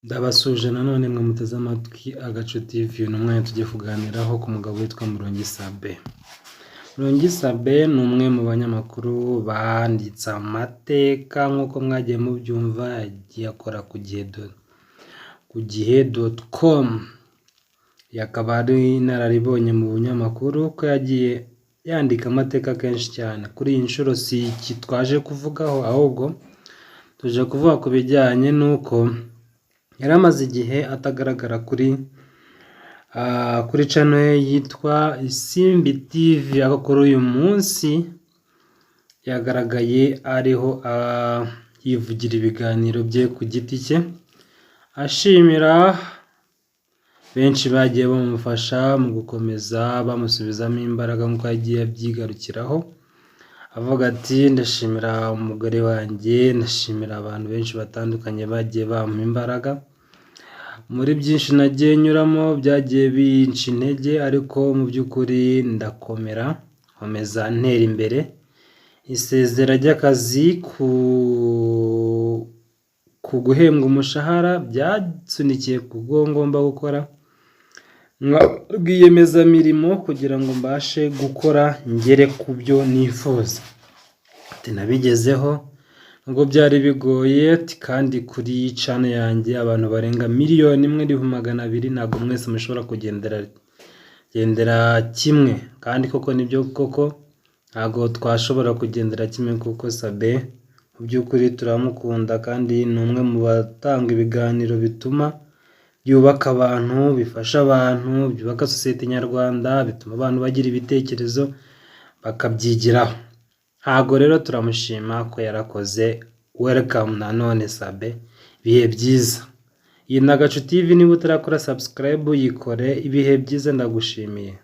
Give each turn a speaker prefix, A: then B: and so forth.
A: Ndabasuje nanone mwe muteze amatwi Agaco TV, uyu mwanya tugiye kuganiraho ku mugabo witwa Mulongi Sabin. Mulongi Sabin ni umwe mu banyamakuru banditse amateka nk'uko mwagiye mubyumva, yagiye akora ku gihe.com. Yakaba ari inararibonye mu bunyamakuru ko yagiye yandika amateka kenshi cyane. Kuri iyi nshuro si iki twaje kuvugaho, ahubwo tuje kuvuga ku bijyanye n'uko yari amaze igihe atagaragara kuri channel ye yitwa Isimbi TV, aho kuri uyu munsi yagaragaye ariho yivugira ibiganiro bye ku giti cye, ashimira benshi bagiye bamufasha mu gukomeza bamusubizamo imbaraga nk'uko yagiye abyigarukiraho, avuga ati ndashimira umugore wanjye, ndashimira abantu benshi batandukanye bagiye bampa imbaraga muri byinshi nagiye nyuramo byagiye binca intege, ariko mu by'ukuri ndakomera nkomeza ntera imbere. Isezera ry'akazi ku guhembwa umushahara byasunikiye ku bwo ngomba gukora rwiyemezamirimo kugira ngo mbashe gukora ngere ku byo nifuza. Ati nabigezeho nubwo byari bigoye, kandi kuri channel yanjye abantu barenga 1,200,000 ntabwo mwese mushobora kugendera kimwe, kandi koko nibyo koko ntabwo twashobora kugendera kimwe, kuko Sabin mu by'ukuri turamukunda kandi ni umwe mu batanga ibiganiro bituma byubaka abantu, bifasha abantu, byubaka sosiyete nyarwanda, bituma abantu bagira ibitekerezo bakabyigiraho. Ntabwo rero turamushima ko yarakoze. Welcome nanone Sabin, ibihe byiza. Iyi ni Agaco TV, niba utarakora subscribe yikore. Ibihe byiza, ndagushimiye.